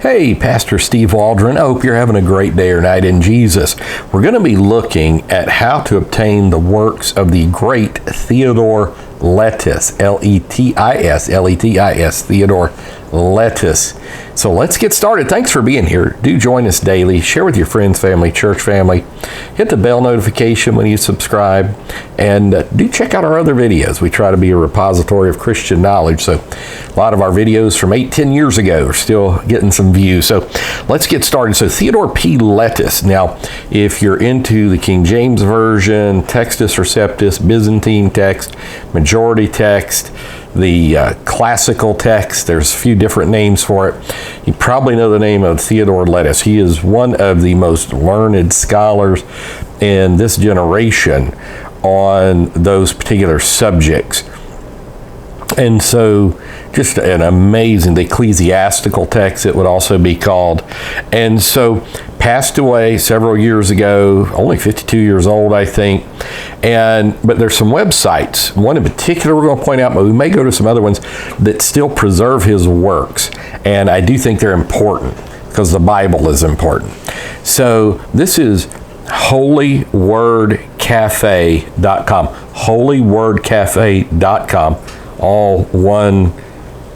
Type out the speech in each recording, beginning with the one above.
Hey, Pastor Steve Waldron. I hope you're having a great day or night in Jesus. We're going to be looking at how to obtain the works of the great Theodore Letis, L-E-T-I-S, Theodore Letis. So let's get started. Thanks for being here. Do join us daily. Share with your friends, family, church family. Hit the bell notification when you subscribe. And do check out our other videos. We try to be a repository of Christian knowledge. So a lot of our videos from 8-10 years ago are still getting some views. So let's get started. So Theodore P. Letis. Now, if you're into the King James Version, Textus Receptus, Byzantine text, majority text, the classical text, there's a few different names for it. You probably know the name of Theodore Letis. He is one of the most learned scholars in this generation on those particular subjects. And so just an amazing, the ecclesiastical text, it would also be called. And so passed away several years ago, only 52 years old, I think. But there's some websites, one in particular we're going to point out, but we may go to some other ones that still preserve his works. And I do think they're important because the Bible is important. So this is holywordcafe.com, holywordcafe.com. all one,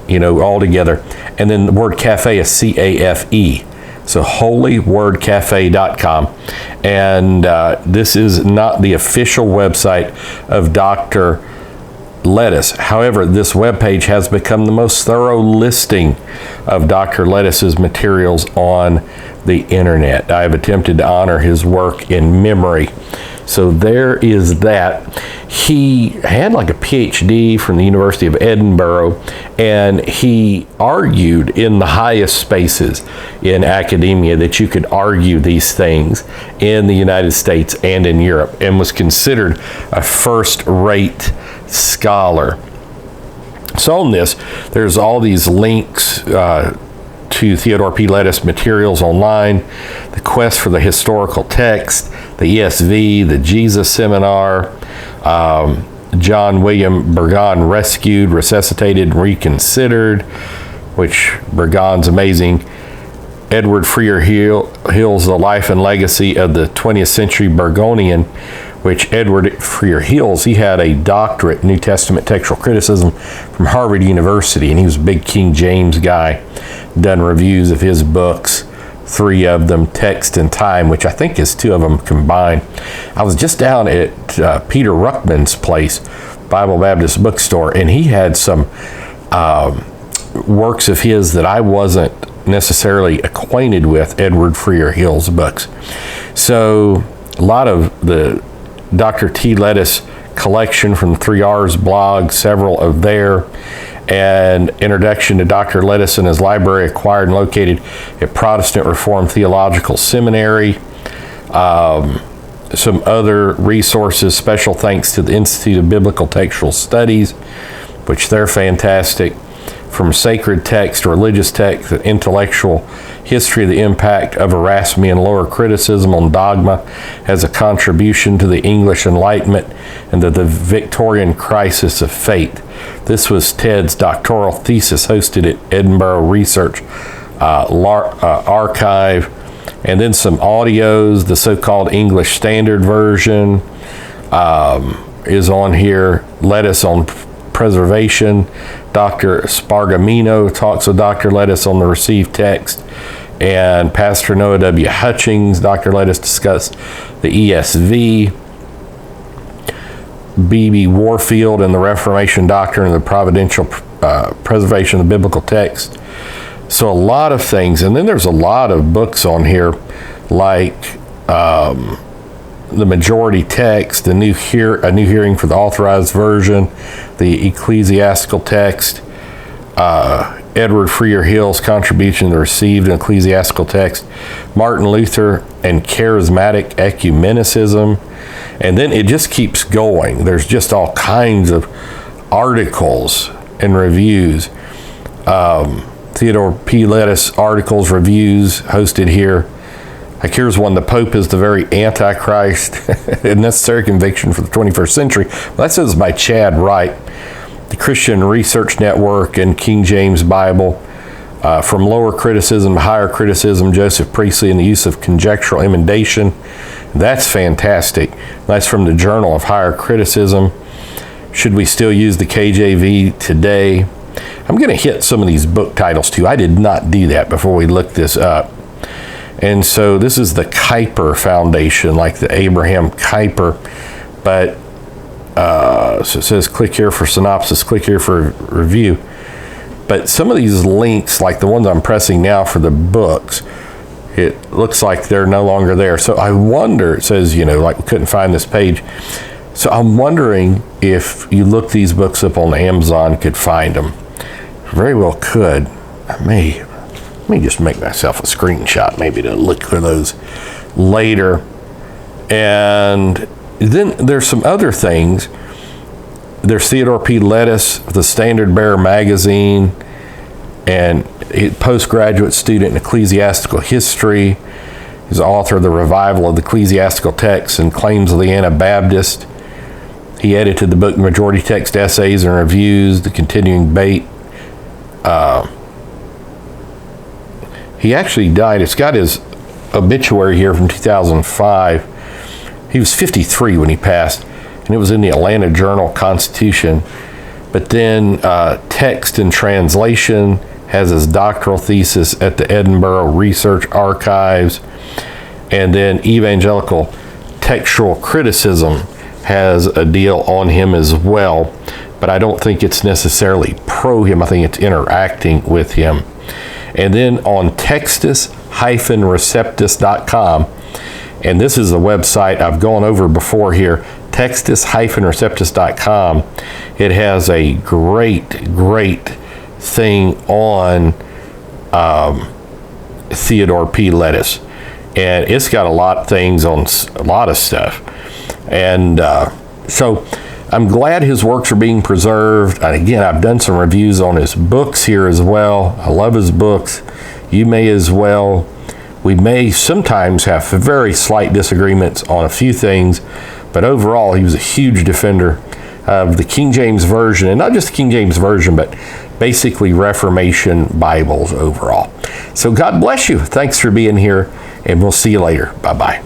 all together. And then the word cafe is C-A-F-E. So holywordcafe.com. And this is not the official website of Dr. Letis. However, this webpage has become the most thorough listing of Dr. Letis's materials on the internet. I have attempted to honor his work in memory. So there is that. He had like a PhD from the University of Edinburgh, and he argued in the highest spaces in academia that you could argue these things in the United States and in Europe, and was considered a first-rate scholar. So on this, there's all these links to Theodore P. Letis materials online, the quest for the historical text, the ESV, the Jesus Seminar, John William Burgon Rescued, Resuscitated, Reconsidered, which Burgon's amazing. Edward Freer Hill's The Life and Legacy of the 20th Century Burgonian, which Edward Freer Hills, he had a doctorate in New Testament textual criticism from Harvard University, and he was a big King James guy. Done reviews of his books, 3 of them, Text and Time, which I think is 2 of them combined. I was just down at Peter Ruckman's place, Bible Baptist bookstore, and he had some works of his that I wasn't necessarily acquainted with, Edward Freer Hill's books. So a lot of the Dr. T. Letis collection from 3R's blog, several of their, and introduction to Dr. Letis and his library acquired and located at Protestant Reformed Theological Seminary. Some other resources, special thanks to the Institute of Biblical Textual Studies, which they're fantastic. From sacred text, religious text, the intellectual history of the impact of Erasmian lower criticism on dogma as a contribution to the English Enlightenment and to the Victorian crisis of faith. This was Ted's doctoral thesis hosted at Edinburgh Research Archive. And then some audios, the so-called English Standard Version is on here. Letis on preservation. Dr. Spargamino talks with Dr. Letis on the received text. And Pastor Noah W. Hutchings, Dr. Letis discussed the ESV. B.B. Warfield and the Reformation Doctrine and the Providential Preservation of the Biblical Text. So a lot of things. And then there's a lot of books on here, like the majority text, a new hearing for the authorized version, the ecclesiastical text, Edward Freer Hill's contribution to the received and ecclesiastical text, Martin Luther and charismatic ecumenicism, and then it just keeps going. There's just all kinds of articles and reviews. Theodore P. Letis articles, reviews hosted here. Like here's one, the Pope is the very Antichrist, a necessary conviction for the 21st century. Well, that says by Chad Wright. The Christian Research Network and King James Bible. From lower criticism to higher criticism, Joseph Priestley and the use of conjectural emendation. That's fantastic. That's from the Journal of Higher Criticism. Should we still use the KJV today? I'm going to hit some of these book titles too. I did not do that before we looked this up. And so this is the Kuyper Foundation, like the Abraham Kuyper. But so it says click here for synopsis, click here for review. But some of these links, like the ones I'm pressing now for the books, it looks like they're no longer there. So I wonder, it says, like we couldn't find this page. So I'm wondering if you look these books up on Amazon, could find them. Very well could. Let me just make myself a screenshot, maybe to look for those later. And then there's some other things. There's Theodore P. Letis, the Standard Bearer magazine, and postgraduate student in ecclesiastical history. He's the author of the Revival of the Ecclesiastical Texts and Claims of the Anabaptist. He edited the book Majority Text Essays and Reviews, The Continuing Debate. He actually died. It's got his obituary here from 2005. He was 53 when he passed, and it was in the Atlanta Journal-Constitution. But then Text and Translation has his doctoral thesis at the Edinburgh Research Archives. And then Evangelical Textual Criticism has a deal on him as well. But I don't think it's necessarily pro him. I think it's interacting with him. And then on Textus-Receptus.com, and this is a website I've gone over before here, Textus-Receptus.com. It has a great thing on Theodore P. Letis. And it's got a lot of things on a lot of stuff. And so I'm glad his works are being preserved. And again, I've done some reviews on his books here as well. I love his books. You may as well. We may sometimes have very slight disagreements on a few things, but overall, he was a huge defender of the King James Version, and not just the King James Version, but basically Reformation Bibles overall. So God bless you. Thanks for being here, and we'll see you later. Bye-bye.